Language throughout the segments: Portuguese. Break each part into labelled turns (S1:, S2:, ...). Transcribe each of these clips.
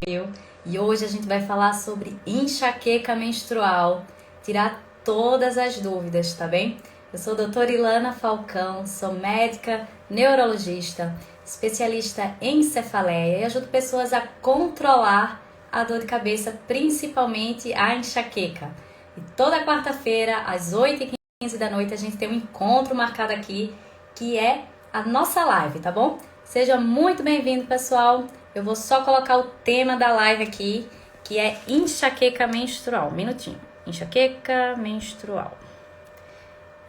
S1: E hoje a gente vai falar sobre enxaqueca menstrual, tirar todas as dúvidas, tá bem? Eu sou a doutora Ilana Falcão, sou médica neurologista, especialista em cefaleia e ajudo pessoas a controlar a dor de cabeça, principalmente a enxaqueca. E toda quarta-feira, às 8h15 da noite, a gente tem um encontro marcado aqui, que é a nossa live, tá bom? Seja muito bem-vindo, pessoal. Eu vou só colocar o tema da live aqui, que é enxaqueca menstrual. Um minutinho. Enxaqueca menstrual.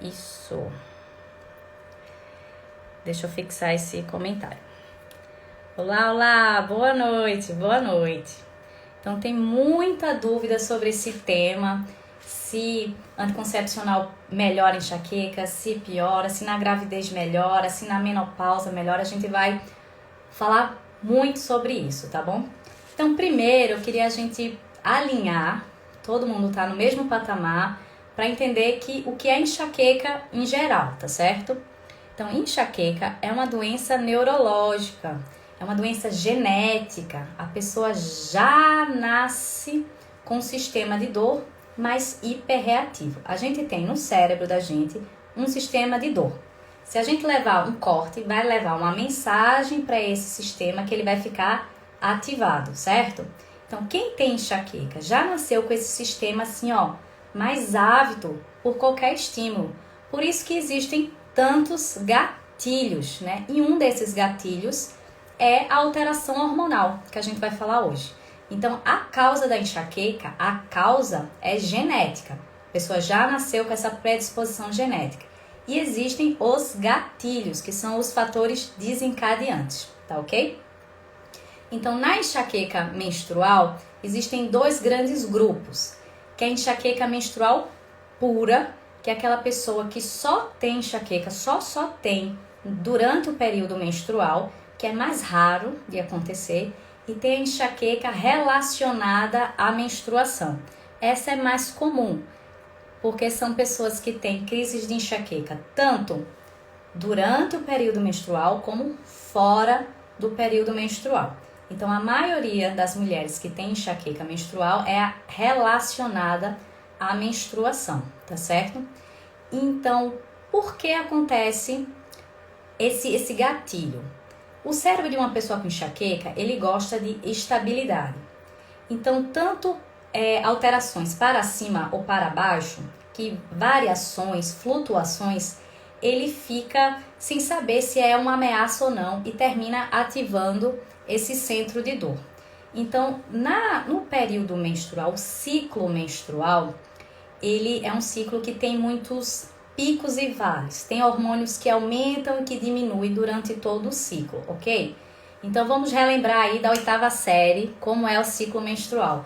S1: Isso. Deixa eu fixar esse comentário. Olá, olá. Boa noite, boa noite. Então, tem muita dúvida sobre esse tema. Se anticoncepcional melhora a enxaqueca, se piora, se na gravidez melhora, se na menopausa melhora. A gente vai falar muito sobre isso, tá bom? Então, primeiro, eu queria a gente alinhar, todo mundo tá no mesmo patamar, para entender o que é enxaqueca em geral, tá certo? Então, enxaqueca é uma doença neurológica, é uma doença genética. A pessoa já nasce com um sistema de dor mais hiperreativo. A gente tem no cérebro da gente um sistema de dor. Se a gente levar um corte, vai levar uma mensagem para esse sistema que ele vai ficar ativado, certo? Então, quem tem enxaqueca já nasceu com esse sistema assim, ó, mais ávido por qualquer estímulo. Por isso que existem tantos gatilhos, né? E um desses gatilhos é a alteração hormonal, que a gente vai falar hoje. Então, a causa da enxaqueca, a causa é genética. A pessoa já nasceu com essa predisposição genética. E existem os gatilhos, que são os fatores desencadeantes, tá ok? Então, na enxaqueca menstrual, existem dois grandes grupos, que é a enxaqueca menstrual pura, que é aquela pessoa que só tem enxaqueca, só tem durante o período menstrual, que é mais raro de acontecer, e tem a enxaqueca relacionada à menstruação. Essa é mais comum, porque são pessoas que têm crises de enxaqueca tanto durante o período menstrual como fora do período menstrual. Então, a maioria das mulheres que têm enxaqueca menstrual é relacionada à menstruação, tá certo? Então, por que acontece esse gatilho? O cérebro de uma pessoa com enxaqueca, ele gosta de estabilidade. Então, tanto alterações para cima ou para baixo, que variações, flutuações, ele fica sem saber se é uma ameaça ou não e termina ativando esse centro de dor. Então, no período menstrual, o ciclo menstrual, ele é um ciclo que tem muitos picos e vales. Tem hormônios que aumentam e que diminuem durante todo o ciclo, ok? Então, vamos relembrar aí da 8ª série como é o ciclo menstrual.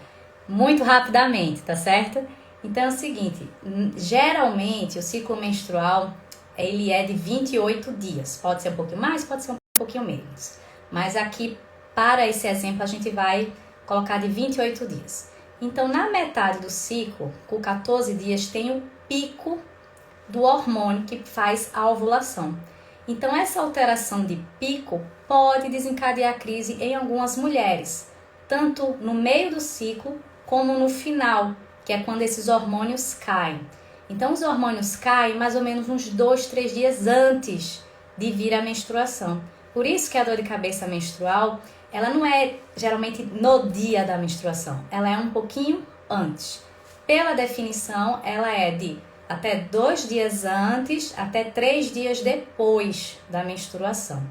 S1: Muito rapidamente, tá certo? Então é o seguinte, geralmente o ciclo menstrual, ele é de 28 dias. Pode ser um pouquinho mais, pode ser um pouquinho menos. Mas aqui, para esse exemplo, a gente vai colocar de 28 dias. Então, na metade do ciclo, com 14 dias, tem o pico do hormônio que faz a ovulação. Então, essa alteração de pico pode desencadear crise em algumas mulheres, tanto no meio do ciclo como no final, que é quando esses hormônios caem. Então, os hormônios caem mais ou menos uns 2, 3 dias antes de vir a menstruação. Por isso que a dor de cabeça menstrual, ela não é geralmente no dia da menstruação, ela é um pouquinho antes. Pela definição, ela é de até 2 dias antes, até 3 dias depois da menstruação.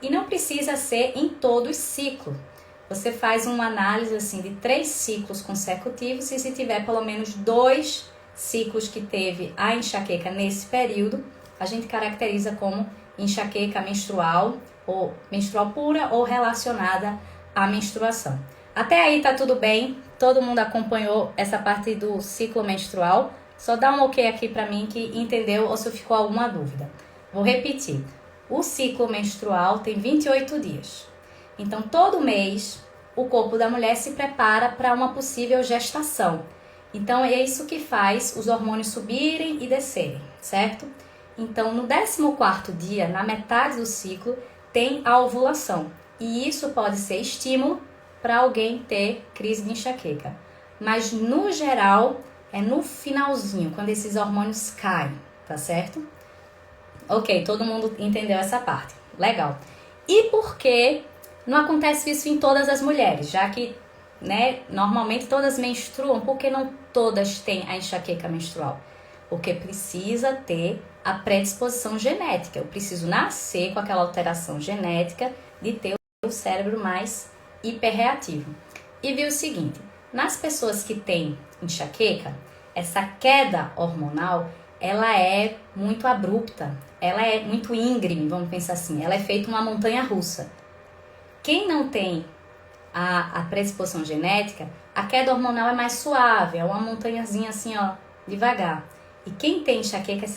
S1: E não precisa ser em todo o ciclo. Você faz uma análise assim de 3 ciclos consecutivos e se tiver pelo menos 2 ciclos que teve a enxaqueca nesse período, a gente caracteriza como enxaqueca menstrual ou menstrual pura ou relacionada à menstruação. Até aí tá tudo bem? Todo mundo acompanhou essa parte do ciclo menstrual? Só dá um ok aqui para mim que entendeu ou se ficou alguma dúvida. Vou repetir. O ciclo menstrual tem 28 dias. Então, todo mês, o corpo da mulher se prepara para uma possível gestação. Então, é isso que faz os hormônios subirem e descerem, certo? Então, no 14º dia, na metade do ciclo, tem a ovulação. E isso pode ser estímulo para alguém ter crise de enxaqueca. Mas no geral, é no finalzinho, quando esses hormônios caem, tá certo? Ok, todo mundo entendeu essa parte. Legal. E por que não acontece isso em todas as mulheres? Já que, né, normalmente todas menstruam, por que não todas têm a enxaqueca menstrual? Porque precisa ter a predisposição genética. Eu preciso nascer com aquela alteração genética de ter o cérebro mais hiperreativo. E viu o seguinte, nas pessoas que têm enxaqueca, essa queda hormonal, ela é muito abrupta, ela é muito íngreme, vamos pensar assim, ela é feita uma montanha russa. Quem não tem a predisposição genética, a queda hormonal é mais suave, é uma montanhazinha assim, ó, devagar. E quem tem enxaqueca,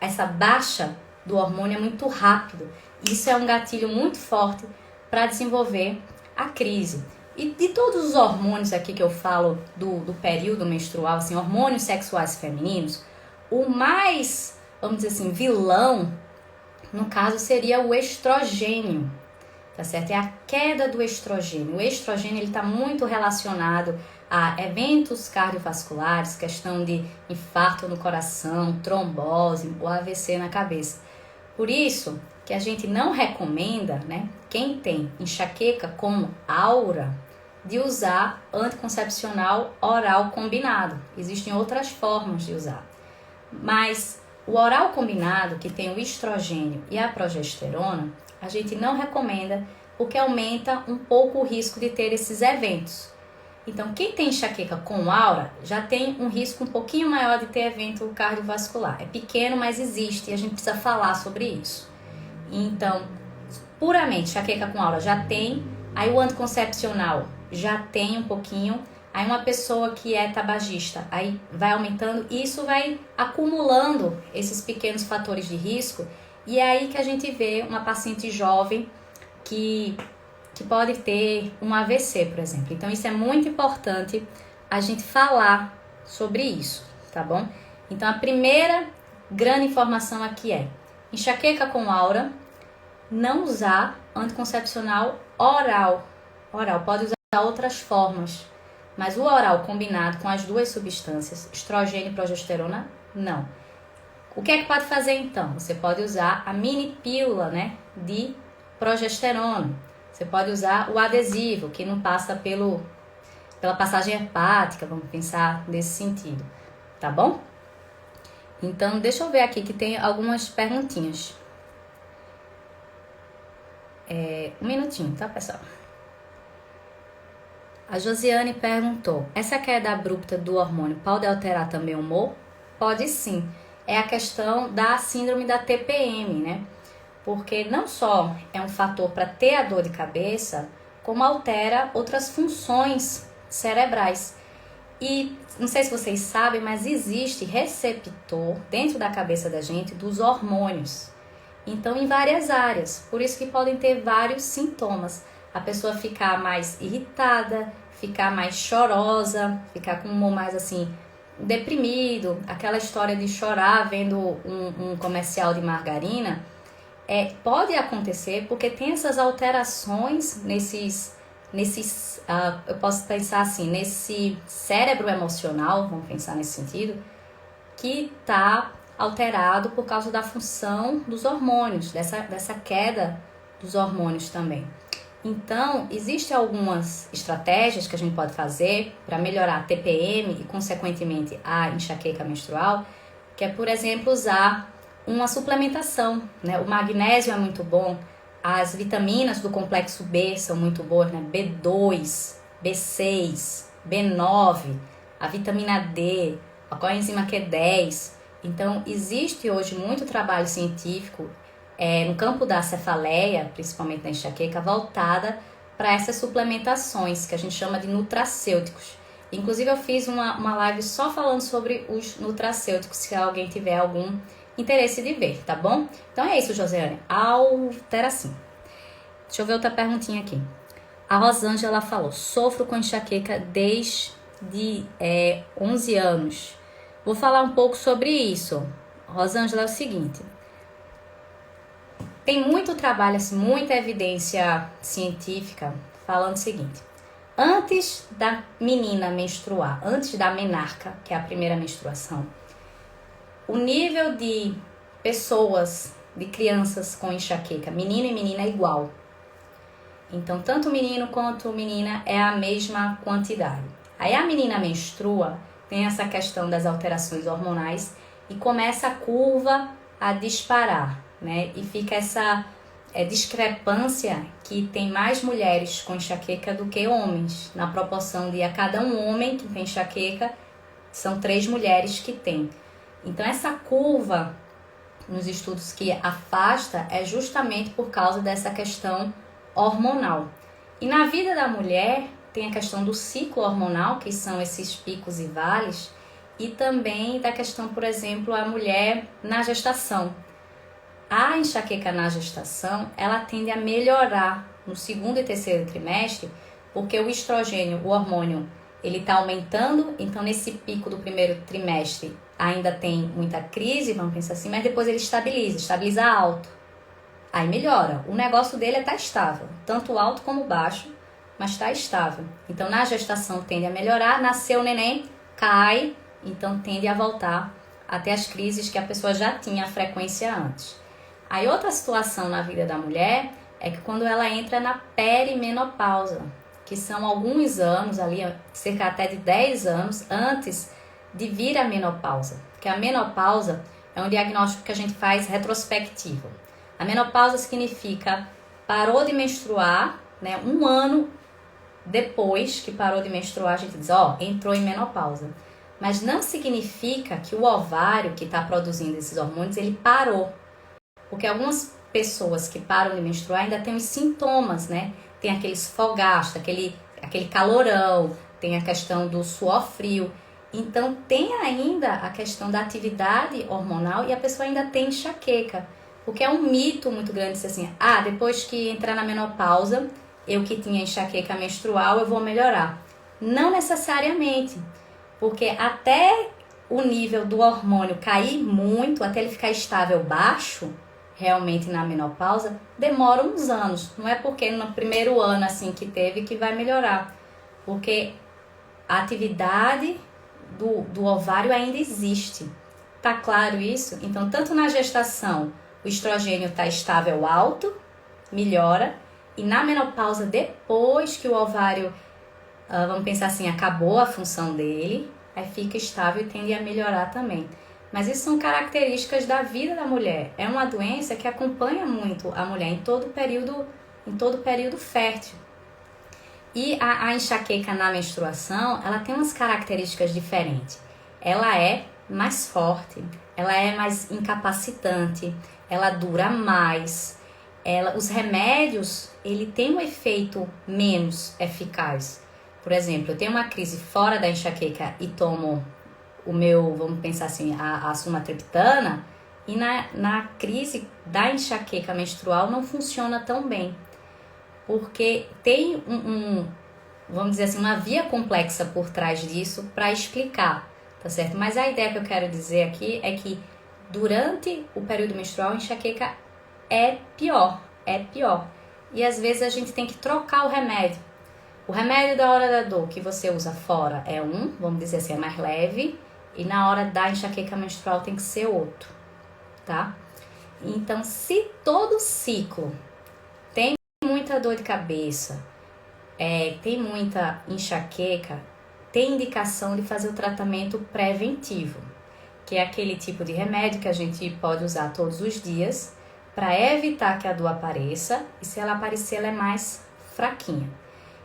S1: essa baixa do hormônio é muito rápido. Isso é um gatilho muito forte para desenvolver a crise. E de todos os hormônios aqui que eu falo do período menstrual, assim, hormônios sexuais femininos, o mais, vamos dizer assim, vilão, no caso, seria o estrogênio, tá certo? É a queda do estrogênio. O estrogênio está muito relacionado a eventos cardiovasculares, questão de infarto no coração, trombose, ou AVC na cabeça. Por isso que a gente não recomenda, né, quem tem enxaqueca com aura, de usar anticoncepcional oral combinado. Existem outras formas de usar. Mas o oral combinado, que tem o estrogênio e a progesterona, a gente não recomenda porque aumenta um pouco o risco de ter esses eventos. Então, quem tem enxaqueca com aura já tem um risco um pouquinho maior de ter evento cardiovascular. É pequeno, mas existe e a gente precisa falar sobre isso. Então, puramente enxaqueca com aura já tem, aí o anticoncepcional já tem um pouquinho, aí uma pessoa que é tabagista, aí vai aumentando, e isso vai acumulando esses pequenos fatores de risco, e é aí que a gente vê uma paciente jovem que pode ter um AVC, por exemplo. Então isso é muito importante a gente falar sobre isso, tá bom? Então a primeira grande informação aqui é: enxaqueca com aura, não usar anticoncepcional oral. Oral, pode usar outras formas, mas o oral combinado com as duas substâncias, estrogênio e progesterona, não. O que é que pode fazer então? Você pode usar a mini pílula, né, de progesterona. Você pode usar o adesivo, que não passa pela passagem hepática, vamos pensar nesse sentido, tá bom? Então, deixa eu ver aqui que tem algumas perguntinhas. Um minutinho, tá, pessoal? A Josiane perguntou, essa queda abrupta do hormônio pode alterar também o humor? Pode sim. É a questão da síndrome da TPM, né? Porque não só é um fator para ter a dor de cabeça, como altera outras funções cerebrais. E não sei se vocês sabem, mas existe receptor dentro da cabeça da gente dos hormônios. Então, em várias áreas. Por isso que podem ter vários sintomas. A pessoa ficar mais irritada, ficar mais chorosa, ficar com um humor mais assim, deprimido. Aquela história de chorar vendo um comercial de margarina. Pode acontecer porque tem essas alterações eu posso pensar assim, nesse cérebro emocional, vamos pensar nesse sentido, que está alterado por causa da função dos hormônios, dessa queda dos hormônios também. Então, existem algumas estratégias que a gente pode fazer para melhorar a TPM e, consequentemente, a enxaqueca menstrual, que é, por exemplo, usar uma suplementação, né? O magnésio é muito bom, as vitaminas do complexo B são muito boas, né? B2, B6, B9, a vitamina D, a coenzima Q10. Então, existe hoje muito trabalho científico no campo da cefaleia, principalmente na enxaqueca, voltada para essas suplementações, que a gente chama de nutracêuticos. Inclusive, eu fiz uma live só falando sobre os nutracêuticos, se alguém tiver algum interesse de ver, tá bom? Então é isso, Josiane. Altera sim. Deixa eu ver outra perguntinha aqui. A Rosângela falou, sofro com enxaqueca desde 11 anos. Vou falar um pouco sobre isso. Rosângela, é o seguinte. Tem muito trabalho, assim, muita evidência científica falando o seguinte. Antes da menina menstruar, antes da menarca, que é a primeira menstruação, o nível de pessoas, de crianças com enxaqueca, menino e menina é igual. Então, tanto o menino quanto a menina é a mesma quantidade. Aí a menina menstrua, tem essa questão das alterações hormonais e começa a curva a disparar, né? E fica essa discrepância que tem mais mulheres com enxaqueca do que homens. Na proporção de a cada um homem que tem enxaqueca, são 3 mulheres que tem. Então, essa curva nos estudos que afasta é justamente por causa dessa questão hormonal. E na vida da mulher tem a questão do ciclo hormonal, que são esses picos e vales, e também da questão, por exemplo, a mulher na gestação. A enxaqueca na gestação, ela tende a melhorar no 2º e 3º trimestre, porque o estrogênio, o hormônio, ele está aumentando, então nesse pico do 1º trimestre ainda tem muita crise, vamos pensar assim, mas depois ele estabiliza alto. Aí melhora. O negócio dele é estar estável, tanto alto como baixo, mas está estável. Então na gestação tende a melhorar, nasceu o neném, cai, então tende a voltar até as crises que a pessoa já tinha a frequência antes. Aí outra situação na vida da mulher é que quando ela entra na perimenopausa, que são alguns anos ali, cerca até de 10 anos antes de vir a menopausa. Porque a menopausa é um diagnóstico que a gente faz retrospectivo. A menopausa significa parou de menstruar, né? 1 ano depois que parou de menstruar, a gente diz, entrou em menopausa. Mas não significa que o ovário que está produzindo esses hormônios, ele parou. Porque algumas pessoas que param de menstruar ainda têm os sintomas, né? Tem aqueles fogastos, aquele calorão, tem a questão do suor frio. Então, tem ainda a questão da atividade hormonal e a pessoa ainda tem enxaqueca. Porque é um mito muito grande dizer assim, depois que entrar na menopausa, eu que tinha enxaqueca menstrual, eu vou melhorar. Não necessariamente, porque até o nível do hormônio cair muito, até ele ficar estável baixo, realmente na menopausa, demora uns anos. Não é porque no primeiro ano assim que teve que vai melhorar. Porque a atividade do ovário ainda existe. Tá claro isso? Então, tanto na gestação, o estrogênio está estável alto, melhora. E na menopausa, depois que o ovário, vamos pensar assim, acabou a função dele, aí fica estável e tende a melhorar também. Mas isso são características da vida da mulher. É uma doença que acompanha muito a mulher em todo período fértil. E a enxaqueca na menstruação, ela tem umas características diferentes. Ela é mais forte, ela é mais incapacitante, ela dura mais. Os remédios, ele tem um efeito menos eficaz. Por exemplo, eu tenho uma crise fora da enxaqueca e tomo vamos pensar assim, a sumatriptana, e na crise da enxaqueca menstrual não funciona tão bem. Porque tem vamos dizer assim, uma via complexa por trás disso para explicar, tá certo? Mas a ideia que eu quero dizer aqui é que durante o período menstrual a enxaqueca é pior. E às vezes a gente tem que trocar o remédio. O remédio da hora da dor que você usa fora é vamos dizer assim, é mais leve, e na hora da enxaqueca menstrual tem que ser outro, tá? Então, se todo ciclo tem muita dor de cabeça, tem muita enxaqueca, tem indicação de fazer o tratamento preventivo, que é aquele tipo de remédio que a gente pode usar todos os dias para evitar que a dor apareça, e se ela aparecer, ela é mais fraquinha.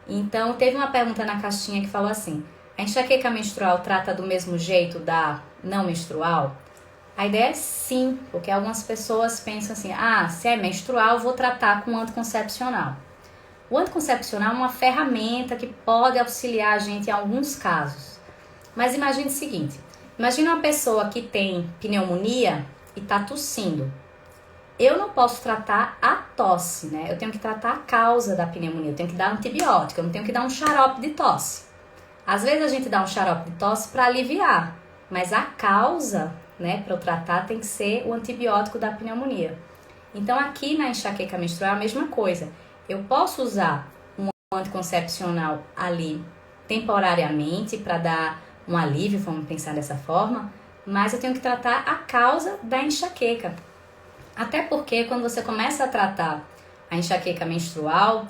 S1: Então, teve uma pergunta na caixinha que falou assim, a enxaqueca menstrual trata do mesmo jeito da não menstrual? A ideia é sim, porque algumas pessoas pensam assim, se é menstrual, eu vou tratar com anticoncepcional. O anticoncepcional é uma ferramenta que pode auxiliar a gente em alguns casos. Mas imagine o seguinte, imagine uma pessoa que tem pneumonia e está tossindo. Eu não posso tratar a tosse, né? Eu tenho que tratar a causa da pneumonia, eu tenho que dar antibiótico, eu não tenho que dar um xarope de tosse. Às vezes a gente dá um xarope de tosse para aliviar, mas a causa, né, para eu tratar tem que ser o antibiótico da pneumonia. Então aqui na enxaqueca menstrual é a mesma coisa. Eu posso usar anticoncepcional ali temporariamente para dar um alívio, vamos pensar dessa forma, mas eu tenho que tratar a causa da enxaqueca. Até porque quando você começa a tratar a enxaqueca menstrual,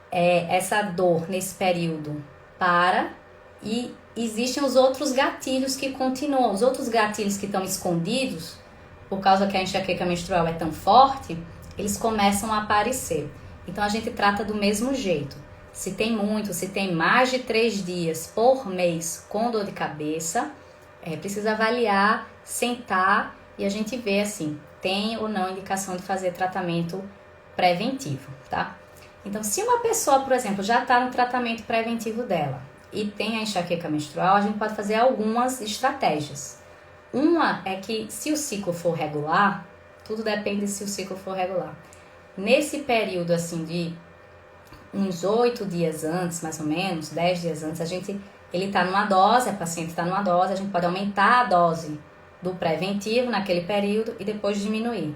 S1: essa dor nesse período para e existem os outros gatilhos que continuam, os outros gatilhos que estão escondidos, por causa que a enxaqueca menstrual é tão forte, eles começam a aparecer. Então a gente trata do mesmo jeito. Se tem muito, se tem mais de 3 dias por mês com dor de cabeça, precisa avaliar, sentar e a gente vê assim, tem ou não indicação de fazer tratamento preventivo, tá? Então, se uma pessoa, por exemplo, já está no tratamento preventivo dela e tem a enxaqueca menstrual, a gente pode fazer algumas estratégias. Uma é que se o ciclo for regular, tudo depende se o ciclo for regular. Nesse período assim de uns 8 dias antes, mais ou menos, 10 dias antes, ele está numa dose, a paciente está numa dose, a gente pode aumentar a dose do preventivo naquele período e depois diminuir.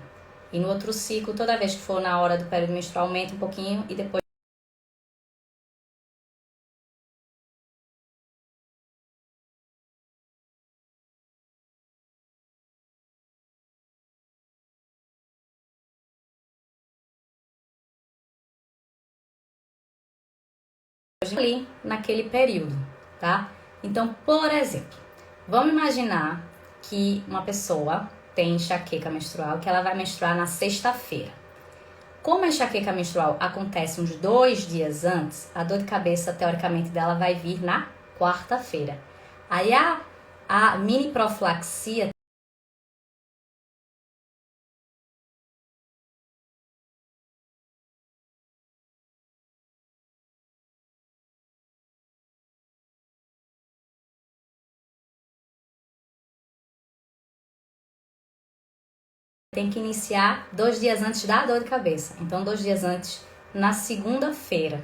S1: E no outro ciclo, toda vez que for na hora do período menstrual, aumenta um pouquinho e depois ali naquele período, tá? Então, por exemplo, vamos imaginar que uma pessoa tem enxaqueca menstrual, que ela vai menstruar na sexta-feira. Como a enxaqueca menstrual acontece uns 2 dias antes, a dor de cabeça, teoricamente, dela vai vir na quarta-feira. Aí a mini profilaxia tem que iniciar 2 dias antes da dor de cabeça. Então, 2 dias antes, na segunda-feira.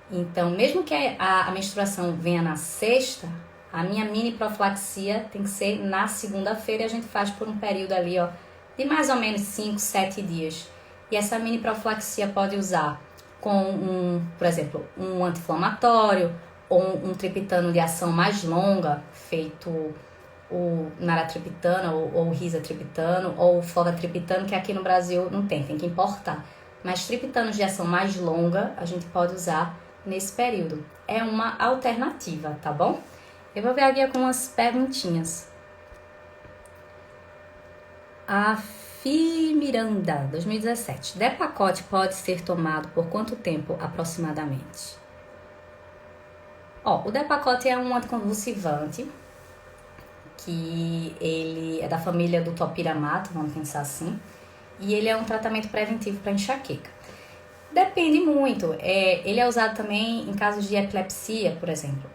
S1: Então, mesmo que a menstruação venha na sexta, a minha mini profilaxia tem que ser na segunda-feira e a gente faz por um período ali, ó, de mais ou menos 5, 7 dias. E essa mini profilaxia pode usar com por exemplo, um anti-inflamatório ou um triptano de ação mais longa, feito o naratriptano ou o risatriptano ou o fogatriptano, que aqui no Brasil não tem que importar. Mas triptanos de ação mais longa a gente pode usar nesse período. É uma alternativa, tá bom? Eu vou ver aqui algumas perguntinhas. A Fi Miranda, 2017. Depakote pode ser tomado por quanto tempo aproximadamente? O Depakote é um anticonvulsivante que ele é da família do topiramato, vamos pensar assim, e ele é um tratamento preventivo para enxaqueca. Depende muito, ele é usado também em casos de epilepsia, por exemplo.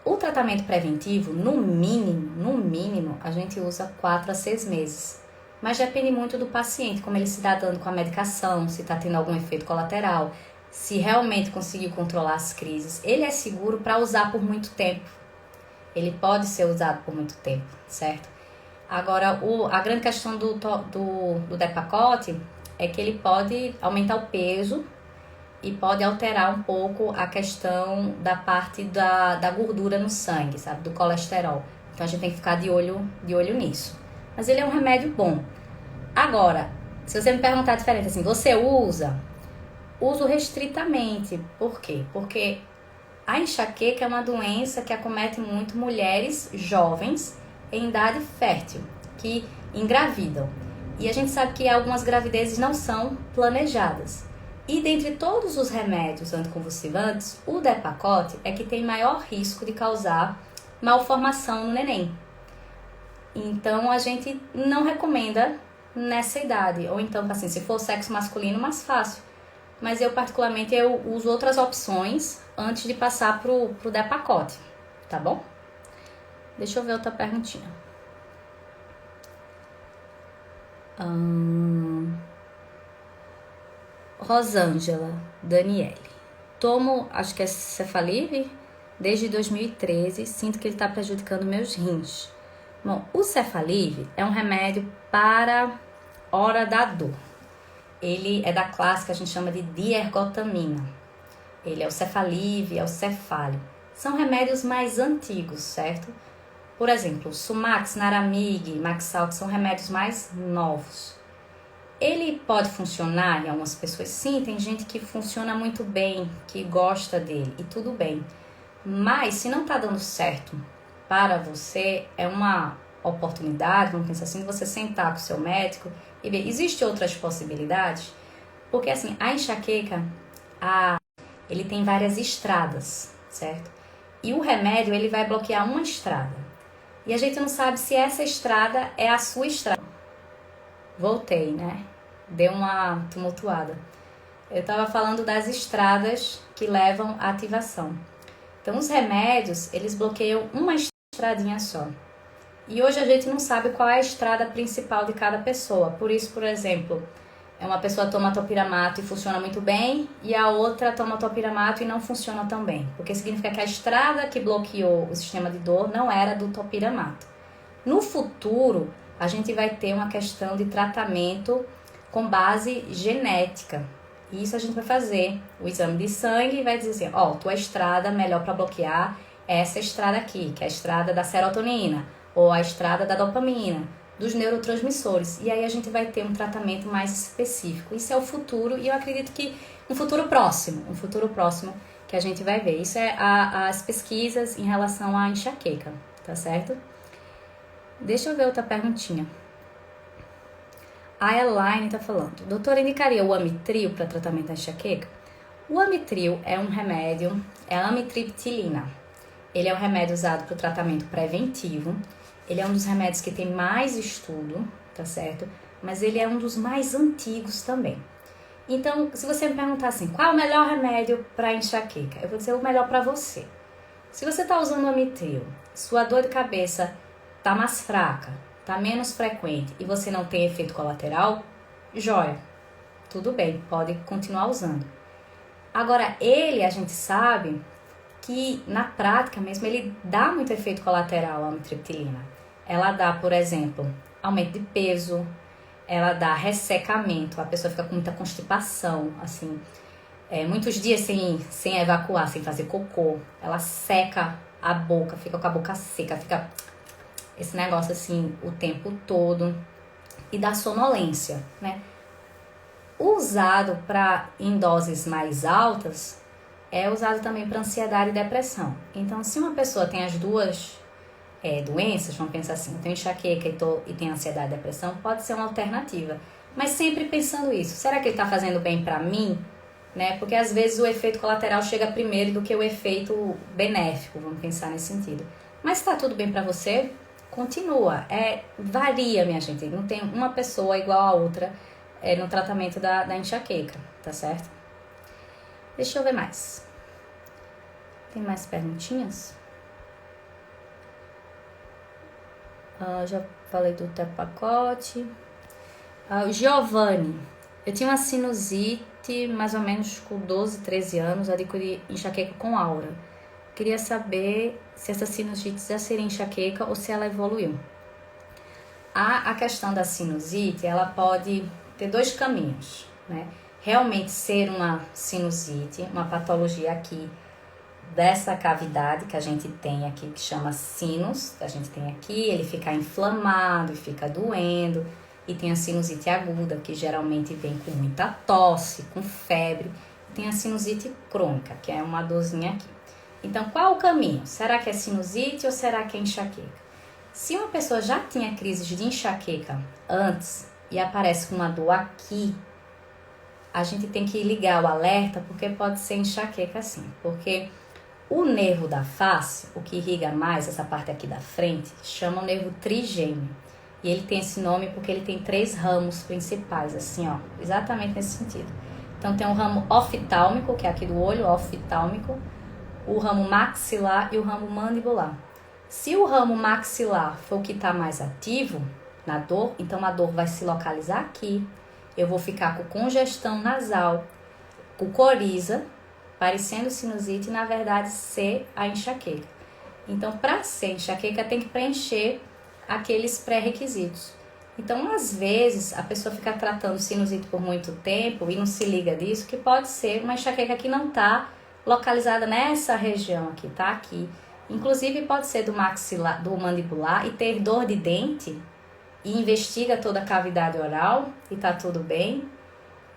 S1: O tratamento preventivo, no mínimo, a gente usa 4 a 6 meses, mas depende muito do paciente, como ele se está dando com a medicação, se está tendo algum efeito colateral, se realmente conseguiu controlar as crises. Ele é seguro para usar por muito tempo. Ele pode ser usado por muito tempo, certo? Agora, a grande questão do Depakote é que ele pode aumentar o peso e pode alterar um pouco a questão da parte da gordura no sangue, sabe? Do colesterol. Então, a gente tem que ficar de olho nisso. Mas ele é um remédio bom. Agora, se você me perguntar diferente, assim, você usa? Uso restritamente. Por quê? Porque a enxaqueca é uma doença que acomete muito mulheres jovens em idade fértil, que engravidam. E a gente sabe que algumas gravidezes não são planejadas. E dentre todos os remédios anticonvulsivantes, o Depakote é que tem maior risco de causar malformação no neném. Então a gente não recomenda nessa idade. Ou então, assim, se for sexo masculino, mais fácil. Mas eu particularmente uso outras opções antes de passar pro Depakote, tá bom? Deixa eu ver outra perguntinha. Rosângela Daniele. Tomo, acho que é Cefalive, desde 2013. Sinto que ele está prejudicando meus rins. Bom, o Cefalive é um remédio para hora da dor. Ele é da classe que a gente chama de diergotamina. ele é o Cefalive, é o Cefale. São remédios mais antigos, certo? Por exemplo, Sumax, Naramig, Maxal, que são remédios mais novos. Ele pode funcionar em algumas pessoas, sim, tem gente que funciona muito bem, que gosta dele, e tudo bem. Mas se não está dando certo para você, é uma oportunidade, vamos pensar assim, de você sentar com o seu médico e ver, existem outras possibilidades? Porque assim, a enxaqueca, ele tem várias estradas, certo? E o remédio, ele vai bloquear uma estrada. E a gente não sabe se essa estrada é a sua estrada. Voltei, né? Deu uma tumultuada. Eu estava falando das estradas que levam à ativação. Então, os remédios, eles bloqueiam uma estradinha só. E hoje a gente não sabe qual é a estrada principal de cada pessoa. Por isso, por exemplo, uma pessoa toma topiramato e funciona muito bem, e a outra toma topiramato e não funciona tão bem. Porque significa que a estrada que bloqueou o sistema de dor não era do topiramato. No futuro, a gente vai ter uma questão de tratamento com base genética. E isso a gente vai fazer o exame de sangue e vai dizer assim, ó, tua estrada melhor para bloquear é essa estrada aqui, que é a estrada da serotonina, ou a estrada da dopamina, dos neurotransmissores. E aí a gente vai ter um tratamento mais específico. Isso é o futuro, e eu acredito que um futuro próximo que a gente vai ver. Isso é as pesquisas em relação à enxaqueca, tá certo? Deixa eu ver outra perguntinha. A Elaine está falando, doutora, indicaria o Amitril para tratamento da enxaqueca? O Amitril é um remédio, é a amitriptilina. Ele é um remédio usado para o tratamento preventivo. Ele é um dos remédios que tem mais estudo, tá certo? Mas ele é um dos mais antigos também. Então, se você me perguntar assim, qual é o melhor remédio para enxaqueca? Eu vou dizer o melhor para você. Se você está usando o Amitril, sua dor de cabeça está mais fraca, está menos frequente e você não tem efeito colateral, jóia, tudo bem, pode continuar usando. Agora, a gente sabe que na prática mesmo ele dá muito efeito colateral, a amitriptilina. Ela dá, por exemplo, aumento de peso, ela dá ressecamento, a pessoa fica com muita constipação, assim, muitos dias sem evacuar, sem fazer cocô, ela seca a boca, fica com a boca seca, fica esse negócio assim o tempo todo, e dá sonolência, né? Usado em doses mais altas, é usado também para ansiedade e depressão. Então, se uma pessoa tem as duas doenças, vamos pensar assim, tem enxaqueca e tem ansiedade e depressão, pode ser uma alternativa. Mas sempre pensando isso, será que ele está fazendo bem para mim? Né? Porque às vezes o efeito colateral chega primeiro do que o efeito benéfico, vamos pensar nesse sentido. Mas se está tudo bem para você, continua. Varia, minha gente, não tem uma pessoa igual a outra no tratamento da enxaqueca, tá certo? Deixa eu ver mais. Tem mais perguntinhas? Já falei do Tepacote. Giovanni, eu tinha uma sinusite mais ou menos com 12, 13 anos, adquiri enxaqueca com aura. Queria saber se essa sinusite já seria enxaqueca ou se ela evoluiu. A questão da sinusite, ela pode ter dois caminhos, né? Realmente ser uma sinusite, uma patologia aqui dessa cavidade que a gente tem aqui, que chama sinus, que a gente tem aqui, ele fica inflamado e fica doendo, e tem a sinusite aguda, que geralmente vem com muita tosse, com febre, e tem a sinusite crônica, que é uma dorzinha aqui. Então, qual o caminho? Será que é sinusite ou será que é enxaqueca? Se uma pessoa já tinha crises de enxaqueca antes e aparece com uma dor aqui, a gente tem que ligar o alerta, porque pode ser enxaqueca sim. Porque o nervo da face, o que irriga mais essa parte aqui da frente, chama o nervo trigêmeo. E ele tem esse nome porque ele tem 3 ramos principais, assim, ó, exatamente nesse sentido. Então tem o ramo oftálmico, que é aqui do olho, oftálmico, o ramo maxilar e o ramo mandibular. Se o ramo maxilar for o que está mais ativo na dor, então a dor vai se localizar aqui. Eu vou ficar com congestão nasal, com coriza, parecendo sinusite, e na verdade ser a enxaqueca. Então, para ser enxaqueca, tem que preencher aqueles pré-requisitos. Então, às vezes, a pessoa fica tratando sinusite por muito tempo e não se liga disso, que pode ser uma enxaqueca que não está localizada nessa região aqui, tá? Aqui. Inclusive pode ser do maxilar, do mandibular, e ter dor de dente, e investiga toda a cavidade oral e tá tudo bem,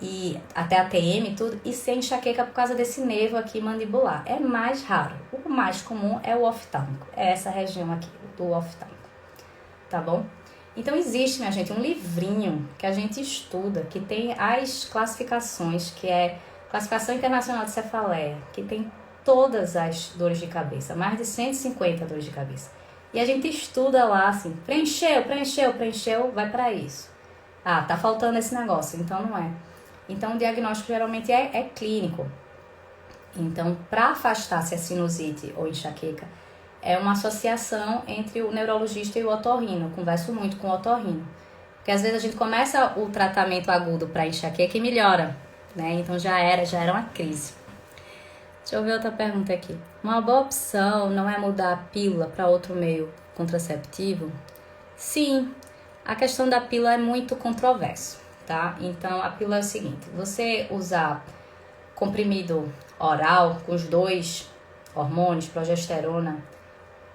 S1: e até a TM e tudo, e ser enxaqueca por causa desse nervo aqui mandibular. É mais raro. O mais comum é o oftálmico, é essa região aqui, do oftálmico, tá bom? Então existe, minha gente, um livrinho que a gente estuda, que tem as classificações, que é Classificação Internacional de Cefaleia, que tem todas as dores de cabeça, mais de 150 dores de cabeça. E a gente estuda lá, assim, preencheu, vai para isso. Ah, tá faltando esse negócio, então não é. Então o diagnóstico geralmente é clínico. Então, para afastar se é sinusite ou enxaqueca, é uma associação entre o neurologista e o otorrino. Eu converso muito com o otorrino. Porque às vezes a gente começa o tratamento agudo para enxaqueca e melhora, né? Então já era uma crise. Deixa eu ver outra pergunta aqui. Uma boa opção não é mudar a pílula para outro meio contraceptivo? Sim, a questão da pílula é muito controverso, tá? Então a pílula é o seguinte: você usar comprimido oral com os dois hormônios, progesterona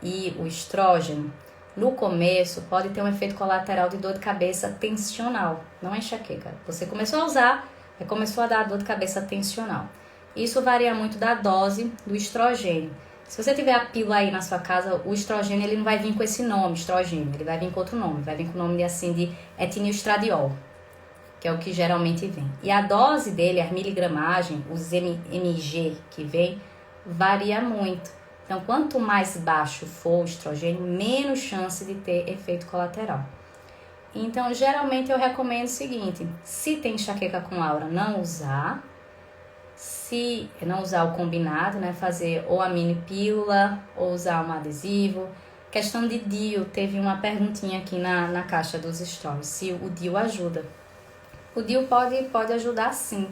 S1: e o estrógeno, no começo pode ter um efeito colateral de dor de cabeça tensional, não é enxaqueca. Você começou a usar, começou a dar dor de cabeça tensional. Isso varia muito da dose do estrogênio. Se você tiver a pílula aí na sua casa, o estrogênio ele não vai vir com esse nome, estrogênio, ele vai vir com outro nome, vai vir com o nome assim de etinilstradiol, que é o que geralmente vem. E a dose dele, a miligramagem, os mg que vem, varia muito. Então, quanto mais baixo for o estrogênio, menos chance de ter efeito colateral. Então, geralmente eu recomendo o seguinte: se tem enxaqueca com aura, não usar. Se não usar o combinado, né, fazer ou a mini pílula ou usar um adesivo. Questão de DIU, teve uma perguntinha aqui na caixa dos stories, se o DIU ajuda. O DIU pode ajudar sim,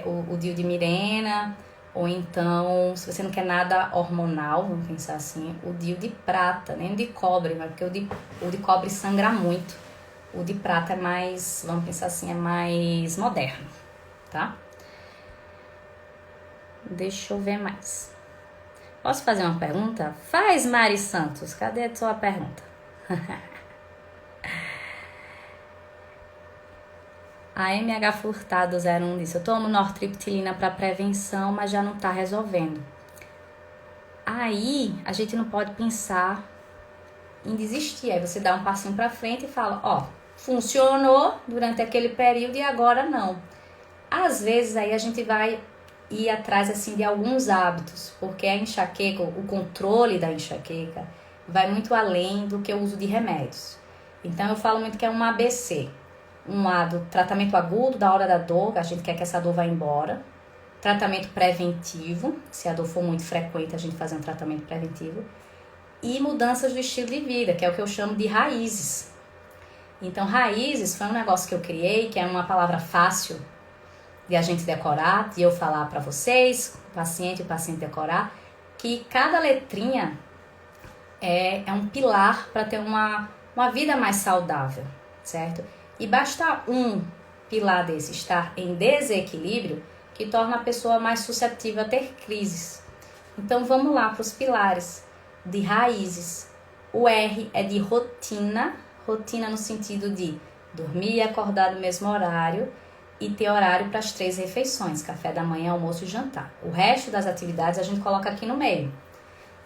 S1: o DIU de Mirena, ou então, se você não quer nada hormonal, vamos pensar assim, o DIU de prata, nem o de cobre, mas porque o de cobre sangra muito. O de prata é mais, vamos pensar assim, é mais moderno, tá? Deixa eu ver mais. Posso fazer uma pergunta? Faz, Mari Santos. Cadê a sua pergunta? A MH Furtado 01 disse: eu tomo nortriptilina para prevenção, mas já não tá resolvendo. Aí, a gente não pode pensar em desistir. Aí você dá um passinho para frente e fala: ó, funcionou durante aquele período e agora não. Às vezes, aí a gente vai ir atrás assim de alguns hábitos, porque a enxaqueca, o controle da enxaqueca vai muito além do que o uso de remédios. Então eu falo muito que é um ABC. Um lado, tratamento agudo da hora da dor, a gente quer que essa dor vá embora. Tratamento preventivo, se a dor for muito frequente, a gente faz um tratamento preventivo. E mudanças do estilo de vida, que é o que eu chamo de raízes. Então, raízes foi um negócio que eu criei, que é uma palavra fácil de a gente decorar, de eu falar para vocês, o paciente decorar, que cada letrinha é um pilar para ter uma vida mais saudável, certo? E basta um pilar desse estar em desequilíbrio que torna a pessoa mais suscetível a ter crises. Então vamos lá para os pilares de raízes. O R é de rotina, rotina no sentido de dormir e acordar no mesmo horário, e ter horário para as 3 refeições, café da manhã, almoço e jantar. O resto das atividades a gente coloca aqui no meio.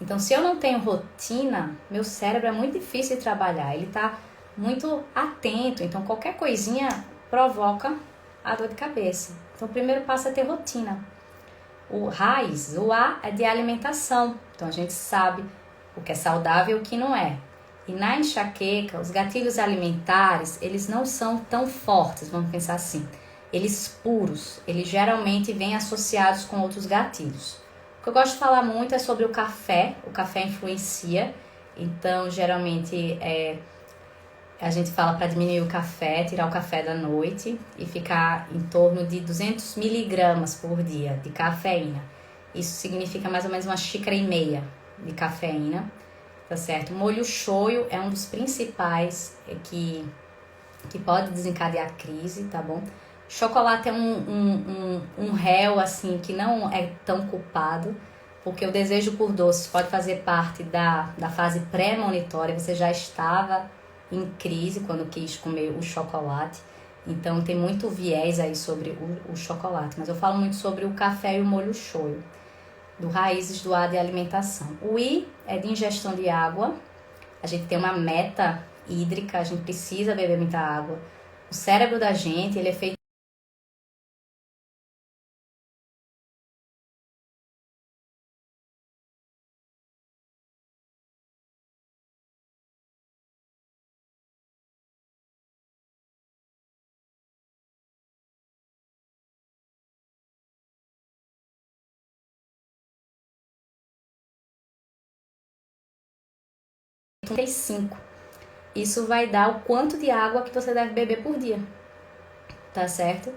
S1: Então, se eu não tenho rotina, meu cérebro é muito difícil de trabalhar, ele está muito atento, então qualquer coisinha provoca a dor de cabeça. Então, o primeiro passo é ter rotina. O raiz, o A é de alimentação, então a gente sabe o que é saudável e o que não é. E na enxaqueca, os gatilhos alimentares, eles não são tão fortes, vamos pensar assim. Eles puros, eles geralmente vêm associados com outros gatilhos. O que eu gosto de falar muito é sobre o café influencia, então geralmente a gente fala para diminuir o café, tirar o café da noite e ficar em torno de 200 miligramas por dia de cafeína. Isso significa mais ou menos 1,5 xícaras de cafeína, tá certo? Molho shoyu é um dos principais que pode desencadear crise, tá bom? Chocolate é um réu, assim, que não é tão culpado, porque o desejo por doces pode fazer parte da fase pré-monitória. Você já estava em crise quando quis comer o chocolate. Então tem muito viés aí sobre o chocolate. Mas eu falo muito sobre o café e o molho shoyu, do Raízes do A de Alimentação. O I é de ingestão de água. A gente tem uma meta hídrica, a gente precisa beber muita água. O cérebro da gente, ele é feito de 35. Isso vai dar o quanto de água que você deve beber por dia, tá certo?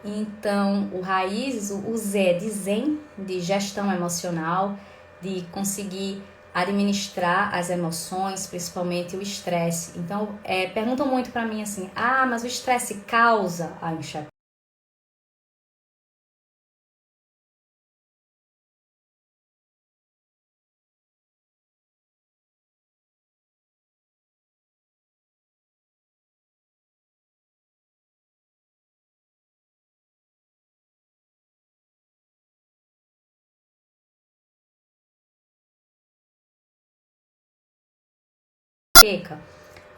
S1: Então, o Raízes, o Z de Zen, de gestão emocional, de conseguir administrar as emoções, principalmente o estresse. Então, perguntam muito pra mim assim, mas o estresse causa a enxaqueca?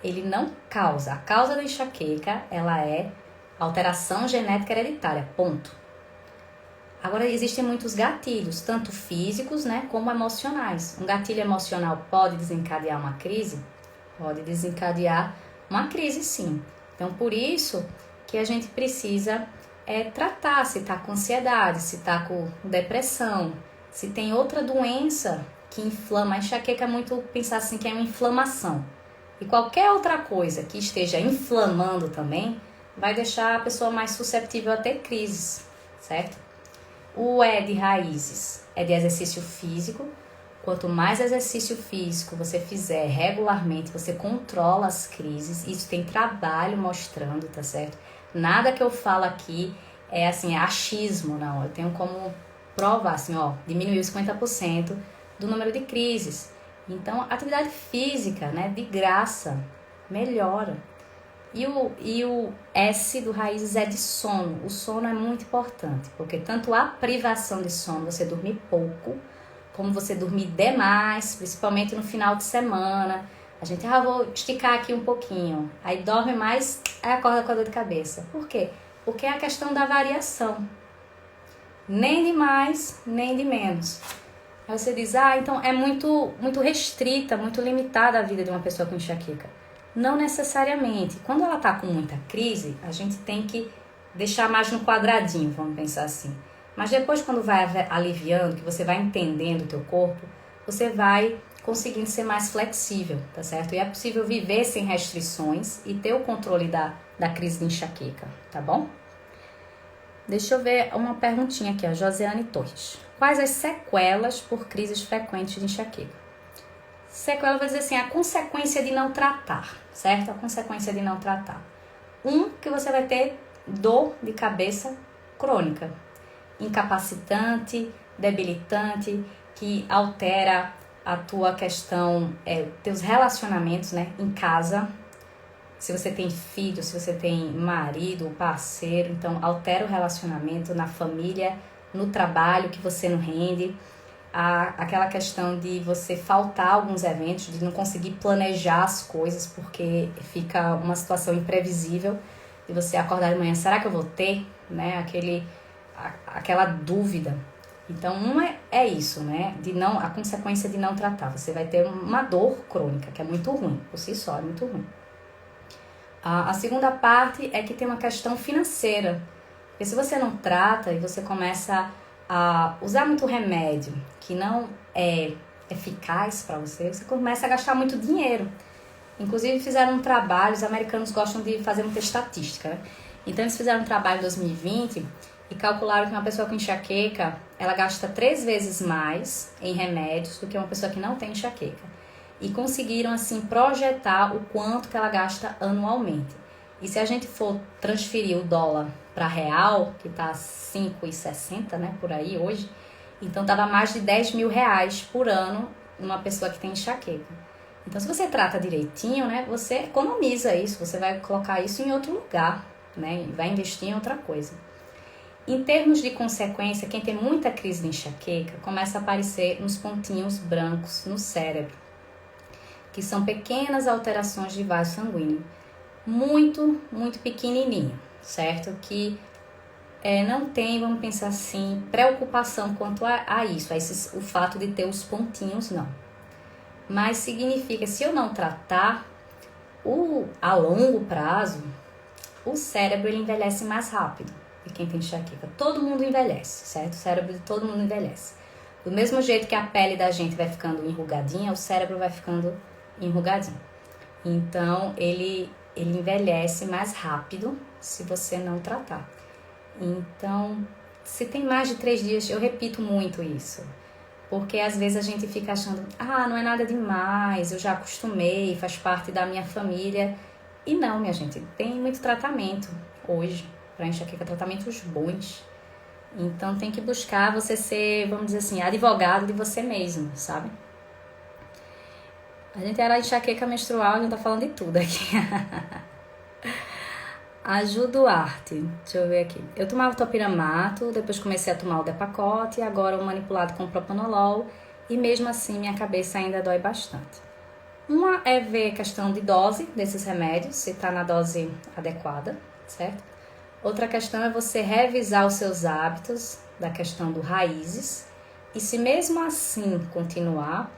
S1: Ele não causa. A causa da enxaqueca, ela é alteração genética hereditária, ponto. Agora, existem muitos gatilhos, tanto físicos, né, como emocionais. Um gatilho emocional pode desencadear uma crise? Pode desencadear uma crise, sim. Então, por isso que a gente precisa tratar se está com ansiedade, se está com depressão, se tem outra doença que inflama. A enxaqueca é muito pensar assim que é uma inflamação. E qualquer outra coisa que esteja inflamando também vai deixar a pessoa mais suscetível a ter crises, certo? O E de Raízes é de exercício físico. Quanto mais exercício físico você fizer regularmente, você controla as crises. Isso tem trabalho mostrando, tá certo? Nada que eu falo aqui é assim, é achismo, não. Eu tenho como provar, assim, diminuiu 50% do número de crises. Então, atividade física, né, de graça, melhora. E o S do Raízes é de sono. O sono é muito importante, porque tanto a privação de sono, você dormir pouco, como você dormir demais, principalmente no final de semana. A gente, vou esticar aqui um pouquinho. Aí dorme mais, aí acorda com a dor de cabeça. Por quê? Porque é a questão da variação. Nem de mais, nem de menos. Aí você diz, então é muito restrita, muito limitada a vida de uma pessoa com enxaqueca. Não necessariamente. Quando ela está com muita crise, a gente tem que deixar mais no quadradinho, vamos pensar assim. Mas depois, quando vai aliviando, que você vai entendendo o teu corpo, você vai conseguindo ser mais flexível, tá certo? E é possível viver sem restrições e ter o controle da crise de enxaqueca, tá bom? Deixa eu ver uma perguntinha aqui, a Josiane Torres. Quais as sequelas por crises frequentes de enxaqueca? Sequela vai dizer assim, a consequência de não tratar, certo? A consequência de não tratar. Que você vai ter dor de cabeça crônica, incapacitante, debilitante, que altera a tua questão, teus relacionamentos, né, em casa. Se você tem filho, se você tem marido, parceiro, então altera o relacionamento na família, no trabalho que você não rende. Aquela questão de você faltar alguns eventos, de não conseguir planejar as coisas, porque fica uma situação imprevisível, de você acordar de manhã, será que eu vou ter? Né? Aquela dúvida. Então, é isso, né? A consequência de não tratar. Você vai ter uma dor crônica, que é muito ruim, por si só, é muito ruim. A segunda parte é que tem uma questão financeira. Porque se você não trata e você começa a usar muito remédio que não é eficaz para você, você começa a gastar muito dinheiro. Inclusive fizeram um trabalho, os americanos gostam de fazer muita estatística, né? Então eles fizeram um trabalho em 2020 e calcularam que uma pessoa com enxaqueca, ela gasta 3 vezes mais em remédios do que uma pessoa que não tem enxaqueca. E conseguiram assim projetar o quanto que ela gasta anualmente. E se a gente for transferir o dólar para real, que tá 5,60, né, por aí hoje, então dava mais de 10 mil reais por ano numa pessoa que tem enxaqueca. Então, se você trata direitinho, né, você economiza isso, você vai colocar isso em outro lugar, né, vai investir em outra coisa. Em termos de consequência, quem tem muita crise de enxaqueca, começa a aparecer uns pontinhos brancos no cérebro, que são pequenas alterações de vaso sanguíneo, muito, muito pequenininho, certo? Que não tem, vamos pensar assim, preocupação quanto a isso, o fato de ter os pontinhos, não. Mas significa, se eu não tratar, a longo prazo, o cérebro ele envelhece mais rápido. E quem tem enxaqueca, todo mundo envelhece, certo? O cérebro de todo mundo envelhece. Do mesmo jeito que a pele da gente vai ficando enrugadinha, o cérebro vai ficando enrugadinho. Então, ele envelhece mais rápido se você não tratar. Então, se tem mais de 3 dias, eu repito muito isso. Porque às vezes a gente fica achando, não é nada demais, eu já acostumei, faz parte da minha família. E não, minha gente, tem muito tratamento hoje para enxaqueca, tratamentos bons. Então tem que buscar você ser, vamos dizer assim, advogado de você mesmo, sabe? A gente era enxaqueca menstrual, a gente tá falando de tudo aqui. A Ju Duarte, deixa eu ver aqui. Eu tomava topiramato, depois comecei a tomar o Depakote, e agora o manipulado com propanolol, e mesmo assim minha cabeça ainda dói bastante. Uma é ver a questão de dose desses remédios, se tá na dose adequada, certo? Outra questão é você revisar os seus hábitos, da questão do raízes, e se mesmo assim continuar,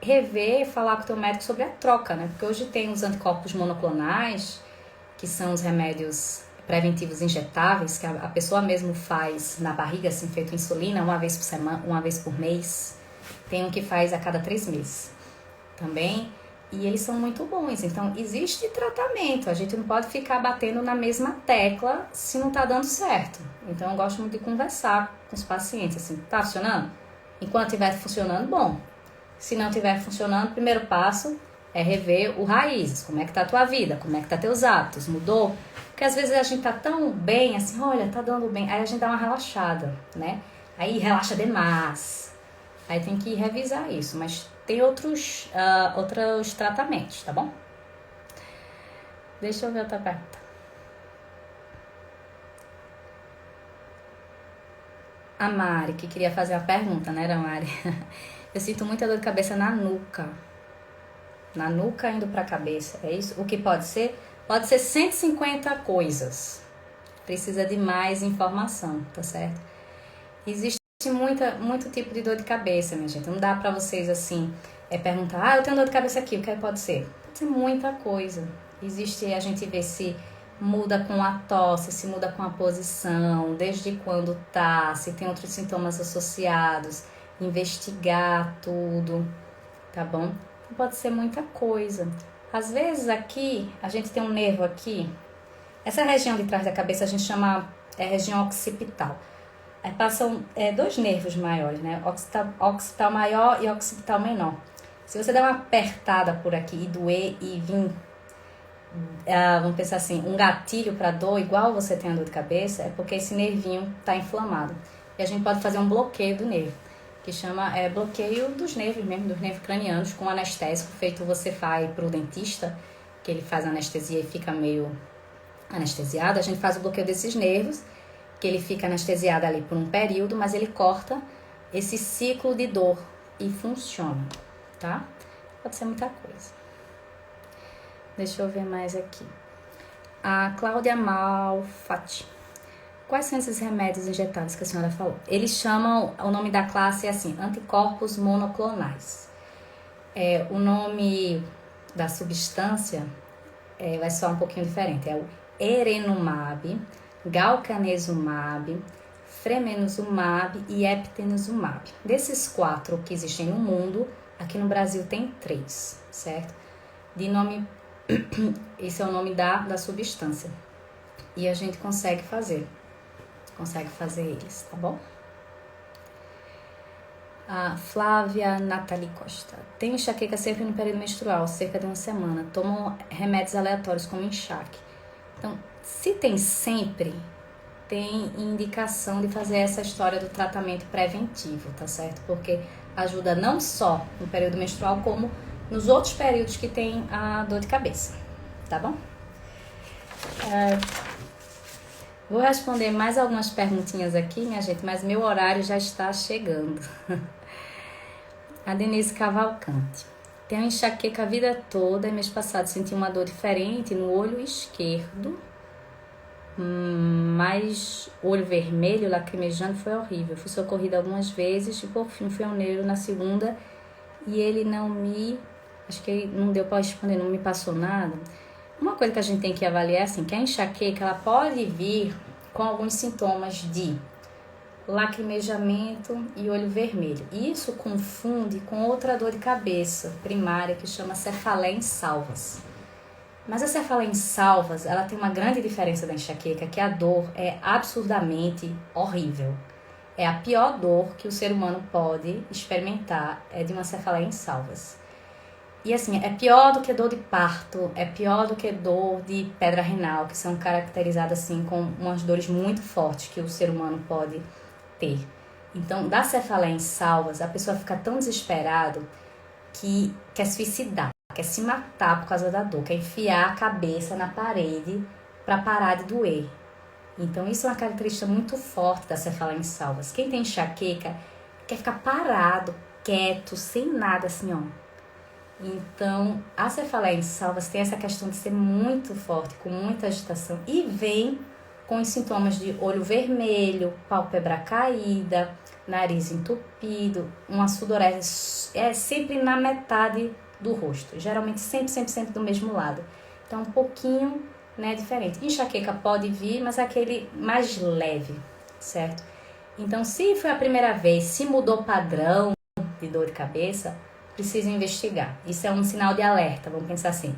S1: rever, falar com o teu médico sobre a troca, né? Porque hoje tem os anticorpos monoclonais, que são os remédios preventivos injetáveis, que a pessoa mesmo faz na barriga, assim, feito insulina, uma vez por semana, uma vez por mês. Tem um que faz a cada 3 meses também. E eles são muito bons, então existe tratamento, a gente não pode ficar batendo na mesma tecla se não tá dando certo. Então eu gosto muito de conversar com os pacientes, assim, tá funcionando? Enquanto estiver funcionando, bom. Se não estiver funcionando, o primeiro passo é rever o raízes, como é que tá a tua vida, como é que tá teus hábitos, mudou? Porque às vezes a gente tá tão bem, assim, olha, tá dando bem, aí a gente dá uma relaxada, né? Aí relaxa demais, aí tem que revisar isso, mas tem outros tratamentos, tá bom? Deixa eu ver outra pergunta. A Mari, que queria fazer a pergunta, né, era Mari? Eu sinto muita dor de cabeça na nuca. Na nuca indo pra cabeça, é isso? O que pode ser? Pode ser 150 coisas. Precisa de mais informação, tá certo? Existe muito tipo de dor de cabeça, minha gente. Não dá pra vocês, assim, perguntar, eu tenho dor de cabeça aqui, o que pode ser? Pode ser muita coisa. Existe, a gente vê se muda com a tosse, se muda com a posição, desde quando tá, se tem outros sintomas associados, investigar tudo, tá bom? Então, pode ser muita coisa. Às vezes aqui, a gente tem um nervo aqui, essa região de trás da cabeça a gente chama região occipital. Aí passam 2 nervos maiores, né? Occipital maior e occipital menor. Se você der uma apertada por aqui e doer e vir, vamos pensar assim, um gatilho para dor, igual você tem a dor de cabeça, é porque esse nervinho está inflamado. E a gente pode fazer um bloqueio do nervo, que chama bloqueio dos nervos mesmo, dos nervos cranianos, com anestésico, feito você vai para o dentista, que ele faz anestesia e fica meio anestesiado. A gente faz o bloqueio desses nervos, que ele fica anestesiado ali por um período, mas ele corta esse ciclo de dor e funciona, tá? Pode ser muita coisa. Deixa eu ver mais aqui. A Cláudia Malfatti. Quais são esses remédios injetáveis que a senhora falou? Eles chamam, o nome da classe é assim, anticorpos monoclonais. O nome da substância vai soar um pouquinho diferente. É o erenumab, galcanezumab, fremenuzumab e eptinezumab. Desses 4 que existem no mundo, aqui no Brasil tem 3, certo? De nome, esse é o nome da substância. E a gente consegue fazer eles, tá bom? A Flávia Nathalie Costa. Tenho enxaqueca sempre no período menstrual, cerca de uma semana. Tomo remédios aleatórios como enxaque. Então, se tem sempre, tem indicação de fazer essa história do tratamento preventivo, tá certo? Porque ajuda não só no período menstrual, como nos outros períodos que tem a dor de cabeça, tá bom? Vou responder mais algumas perguntinhas aqui, minha gente, mas meu horário já está chegando. A Denise Cavalcante. Tenho enxaqueca a vida toda e mês passado senti uma dor diferente no olho esquerdo, mas olho vermelho, lacrimejando, foi horrível. Fui socorrida algumas vezes e por fim fui ao neuro na segunda e ele não me... Acho que ele não deu para responder, não me passou nada. Uma coisa que a gente tem que avaliar é assim, que a enxaqueca ela pode vir com alguns sintomas de lacrimejamento e olho vermelho. E isso confunde com outra dor de cabeça primária que chama cefaleia em salvas. Mas a cefaleia em salvas, ela tem uma grande diferença da enxaqueca, que a dor é absurdamente horrível. É a pior dor que o ser humano pode experimentar, é de uma cefaleia em salvas. E assim, é pior do que dor de parto, é pior do que dor de pedra renal, que são caracterizadas assim com umas dores muito fortes que o ser humano pode ter. Então, da cefaleia em salvas, a pessoa fica tão desesperada que quer suicidar, quer se matar por causa da dor, quer enfiar a cabeça na parede para parar de doer. Então, isso é uma característica muito forte da cefaleia em salvas. Quem tem enxaqueca quer ficar parado, quieto, sem nada, assim, ó. Então, a cefaleia em salvas tem essa questão de ser muito forte, com muita agitação, e vem com os sintomas de olho vermelho, pálpebra caída, nariz entupido, uma sudorese sempre na metade do rosto, geralmente sempre do mesmo lado. Então, um pouquinho, né, diferente. Enxaqueca pode vir, mas é aquele mais leve, certo? Então, se foi a primeira vez, se mudou o padrão de dor de cabeça, precisa investigar. Isso é um sinal de alerta, vamos pensar assim.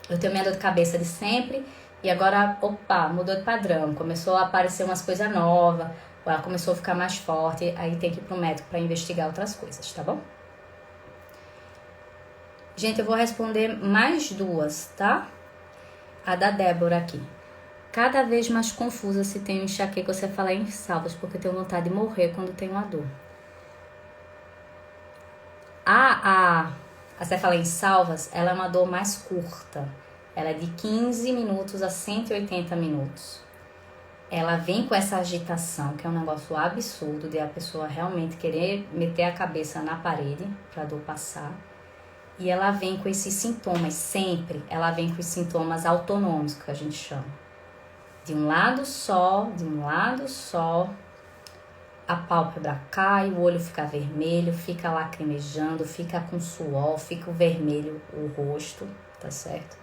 S1: Eu tenho minha dor de cabeça de sempre e agora, opa, mudou de padrão, começou a aparecer umas coisas novas, ou ela começou a ficar mais forte, aí tem que ir pro médico para investigar outras coisas, tá bom? Gente, eu vou responder mais duas, tá? A da Débora aqui. Cada vez mais confusa se tenho enxaqueca ou cefaleia em salvas, porque tenho vontade de morrer quando tenho a dor. A cefaleia em salvas, ela é uma dor mais curta. Ela é de 15 minutos a 180 minutos. Ela vem com essa agitação, que é um negócio absurdo de a pessoa realmente querer meter a cabeça na parede para a dor passar. E ela vem com esses sintomas, sempre. Ela vem com os sintomas autonômicos, que a gente chama. De um lado só, a pálpebra cai, o olho fica vermelho, fica lacrimejando, fica com suor, fica vermelho o rosto, tá certo?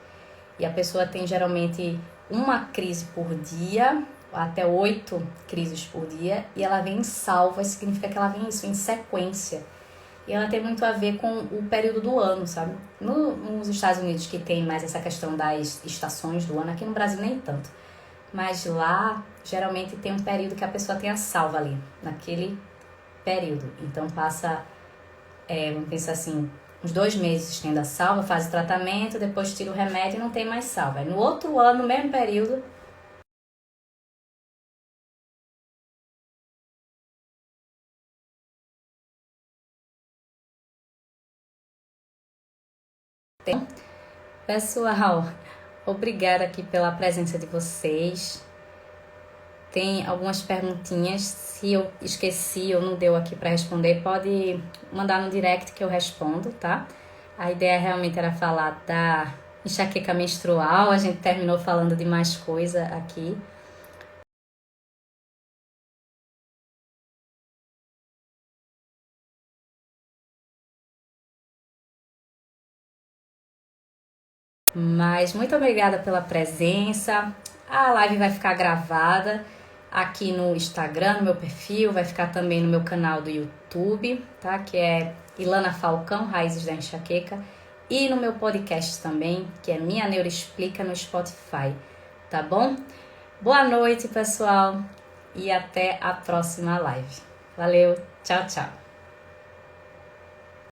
S1: E a pessoa tem geralmente uma crise por dia, até 8 crises por dia, e ela vem em salvas, significa que ela vem isso em sequência. E ela tem muito a ver com o período do ano, sabe? Nos Estados Unidos, que tem mais essa questão das estações do ano, aqui no Brasil nem tanto. Mas lá, geralmente tem um período que a pessoa tem a salva ali, naquele período. Então passa, vamos pensar assim, uns 2 meses tendo a salva, faz o tratamento, depois tira o remédio e não tem mais salva. No outro ano, no mesmo período, tem. Pessoal, obrigada aqui pela presença de vocês. Tem algumas perguntinhas, se eu esqueci ou não deu aqui para responder, pode mandar no direct que eu respondo, tá? A ideia realmente era falar da enxaqueca menstrual, a gente terminou falando de mais coisa aqui. Mas muito obrigada pela presença. A live vai ficar gravada aqui no Instagram, no meu perfil, vai ficar também no meu canal do YouTube, tá? Que é Ilana Falcão, Raízes da Enxaqueca. E no meu podcast também, que é Minha Neuro Explica no Spotify, tá bom? Boa noite, pessoal, e até a próxima live. Valeu, tchau, tchau.